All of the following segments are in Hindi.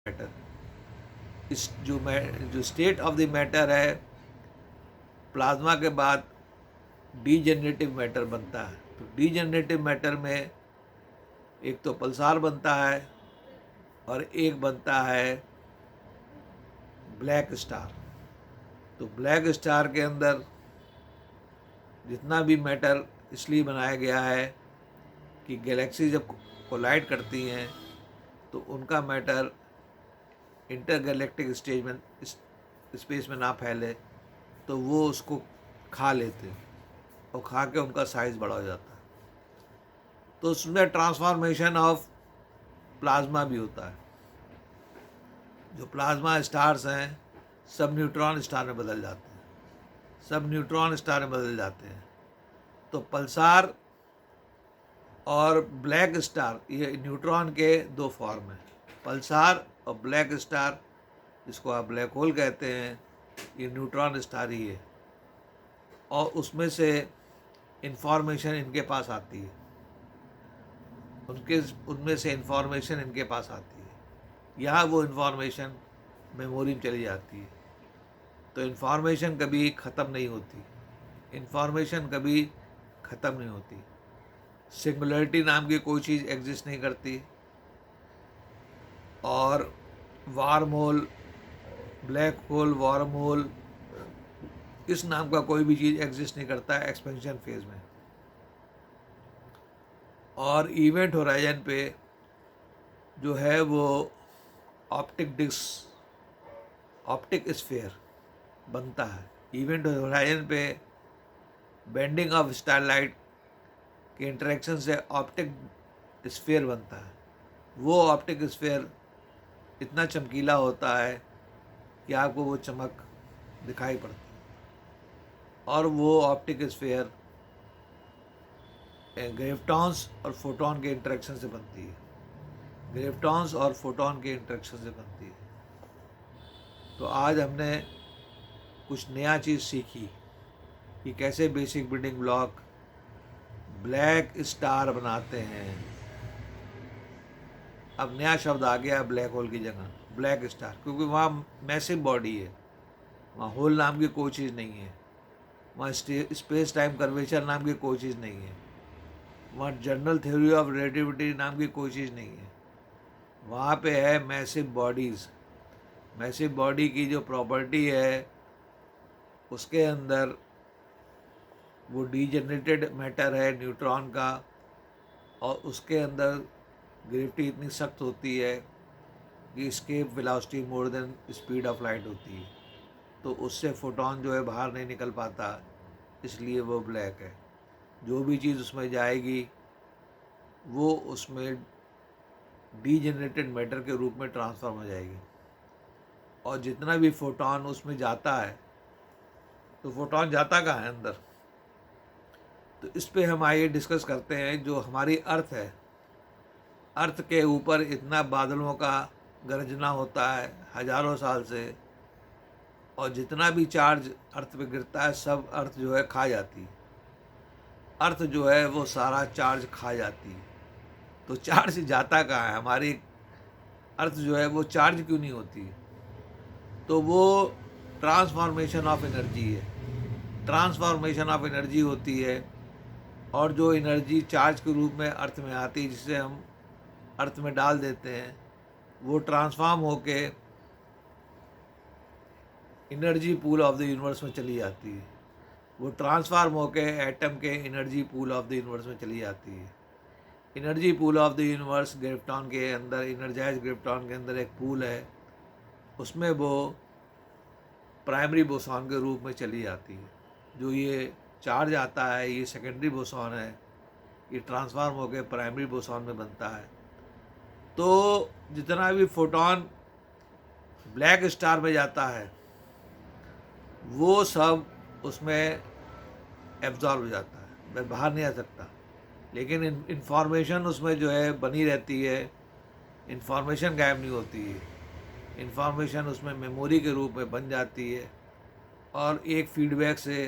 मैटर, इस जो स्टेट ऑफ द मैटर है, प्लाज्मा के बाद डीजेनरेटिव मैटर बनता है। तो डीजेनरेटिव मैटर में एक तो पल्सार बनता है और एक बनता है ब्लैक स्टार। तो ब्लैक स्टार के अंदर जितना भी मैटर इसलिए बनाया गया है कि गैलेक्सी जब कोलाइड करती हैं तो उनका मैटर इंटरगैलेक्टिक स्टेज में स्पेस में ना फैले, तो वो उसको खा लेते हैं और खा के उनका साइज़ बड़ा हो जाता है। तो उसमें ट्रांसफॉर्मेशन ऑफ प्लाज्मा भी होता है। जो प्लाज्मा स्टार्स हैं सब न्यूट्रॉन स्टार में बदल जाते हैं, सब न्यूट्रॉन स्टार में बदल जाते हैं। तो पल्सार और ब्लैक स्टार, ये न्यूट्रॉन के दो फॉर्म हैं, पल्सार और ब्लैक स्टार, जिसको आप ब्लैक होल कहते हैं, ये न्यूट्रॉन स्टार ही है। और उसमें से इन्फॉर्मेशन इनके पास आती है, उनमें से इन्फॉर्मेशन इनके पास आती है। यहाँ वो इन्फॉर्मेशन मेमोरी में चली जाती है। तो इन्फॉर्मेशन कभी ख़त्म नहीं होती, इन्फॉर्मेशन कभी ख़त्म नहीं होती। सिंगुलरिटी नाम की कोई चीज़ एग्जिस्ट नहीं करती, और wormhole, black hole, wormhole, इस नाम का कोई भी चीज़ एग्जिस्ट नहीं करता है एक्सपेंशन फेज में। और इवेंट होराइजन पे जो है वो ऑप्टिक डिस्क, ऑप्टिक स्फीयर बनता है। इवेंट होराइजन पे बेंडिंग ऑफ स्टारलाइट के इंटरेक्शन से ऑप्टिक स्फीयर बनता है। वो ऑप्टिक स्फीयर इतना चमकीला होता है कि आपको वो चमक दिखाई पड़ती है। और वो ऑप्टिक स्फीयर ग्रेविटॉन्स और फोटॉन के इंटरेक्शन से बनती है, ग्रेविटॉन्स और फोटॉन के इंटरेक्शन से बनती है। तो आज हमने कुछ नया चीज़ सीखी कि कैसे basic building block black star बनाते हैं। अब नया शब्द आ गया ब्लैक होल की जगह ब्लैक स्टार, क्योंकि वहाँ मैसिव बॉडी है, वहाँ होल नाम की कोई चीज़ नहीं है, वहाँ स्पेस टाइम कर्वेचर नाम की कोई चीज़ नहीं है, वहाँ जनरल थ्योरी ऑफ रिलेटिविटी नाम की कोई चीज़ नहीं है। वहाँ पे है मैसिव बॉडीज़। मैसिव बॉडी की जो प्रॉपर्टी है उसके अंदर वो डीजेनरेटेड मैटर है न्यूट्रॉन का, और उसके अंदर ग्रेविटी इतनी सख्त होती है कि escape velocity more than speed of light होती है। तो उससे फोटॉन जो है बाहर नहीं निकल पाता, इसलिए वो ब्लैक है। जो भी चीज़ उसमें जाएगी वो उसमें डीजेनरेटेड मैटर के रूप में ट्रांसफॉर्म हो जाएगी। और जितना भी फोटॉन उसमें जाता है, तो फोटॉन जाता कहाँ है अंदर, तो इस पे हम आइए डिस्कस करते हैं। जो हमारी अर्थ है, अर्थ के ऊपर इतना बादलों का गरजना होता है हजारों साल से, और जितना भी चार्ज अर्थ पे गिरता है सब अर्थ जो है खा जाती है, अर्थ जो है वो सारा चार्ज खा जाती है। तो चार्ज जाता कहाँ है, हमारी अर्थ जो है वो चार्ज क्यों नहीं होती? तो वो ट्रांसफॉर्मेशन ऑफ एनर्जी है, ट्रांसफॉर्मेशन ऑफ एनर्जी होती है। और जो एनर्जी चार्ज के रूप में अर्थ में आती है, जिसे हम अर्थ में डाल देते हैं, वो ट्रांसफॉर्म होके energy pool of the universe में चली जाती है। वो ट्रांसफॉर्म होके एटम के energy pool of the universe में चली जाती है। Energy pool of the universe graviton के अंदर, एनर्जाइज ग्रेविटॉन के अंदर एक पूल है, उसमें वो प्राइमरी बोसॉन के रूप में चली जाती है। जो ये चार्ज आता है ये सेकेंडरी बोसॉन है, ये ट्रांसफॉर्म होकर प्राइमरी बोसॉन में बनता है। तो जितना भी फोटॉन ब्लैक स्टार में जाता है वो सब उसमें एब्जॉर्ब हो जाता है, वह बाहर नहीं आ सकता। लेकिन इंफॉर्मेशन उसमें जो है बनी रहती है, इंफॉर्मेशन गायब नहीं होती है। इंफॉर्मेशन उसमें मेमोरी के रूप में बन जाती है, और एक फीडबैक से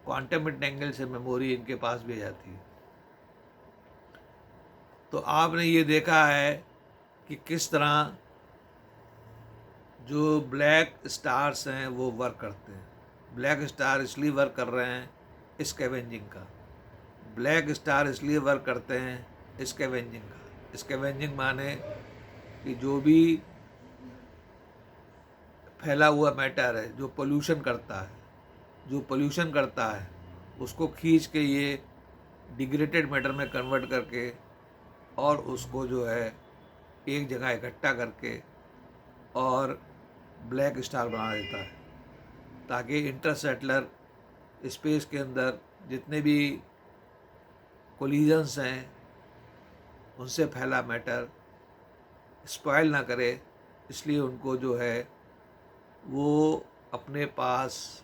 क्वांटम एंगल से मेमोरी इनके पास भी जाती है। तो आपने ये देखा है कि किस तरह जो ब्लैक स्टार्स हैं वो वर्क करते हैं। ब्लैक स्टार इसलिए वर्क कर रहे हैं स्कैवेंजिंग का। ब्लैक स्टार इसलिए वर्क करते हैं स्कैवेंजिंग का। स्कैवेंजिंग माने कि जो भी फैला हुआ मैटर है, जो पोल्यूशन करता है, उसको खींच के ये डिग्रेडेड मैटर में कन्वर्ट करके और उसको जो है एक जगह इकट्ठा करके और ब्लैक स्टार बना देता है, ताकि इंटरस्टेलर स्पेस के अंदर जितने भी कोलिजन्स हैं उनसे फैला मैटर स्पॉइल ना करे। इसलिए उनको जो है वो अपने पास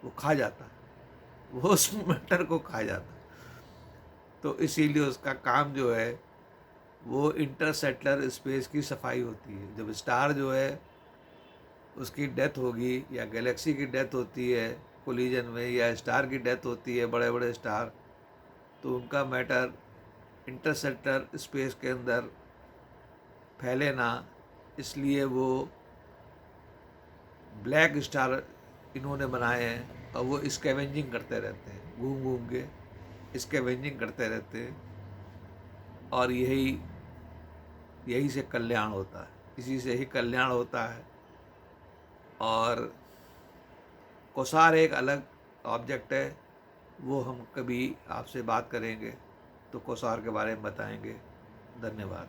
वो खा जाता है, वो उस मैटर को खा जाता है। तो इसीलिए उसका काम जो है वो इंटरस्टेलर स्पेस की सफाई होती है। जब स्टार जो है उसकी डेथ होगी या गैलेक्सी की डेथ होती है कोलिजन में, या स्टार की डेथ होती है, बड़े बड़े स्टार, तो उनका मैटर इंटरस्टेलर स्पेस के अंदर फैले ना, इसलिए वो ब्लैक स्टार इन्होंने बनाए हैं। और वो स्कैवेंजिंग करते रहते हैं, घूम घूम के स्कैवेंजिंग करते रहते हैं, और यही से कल्याण होता है, इसी से ही कल्याण होता है। और कोसार एक अलग ऑब्जेक्ट है, वो हम कभी आपसे बात करेंगे तो कोसार के बारे में बताएंगे। धन्यवाद।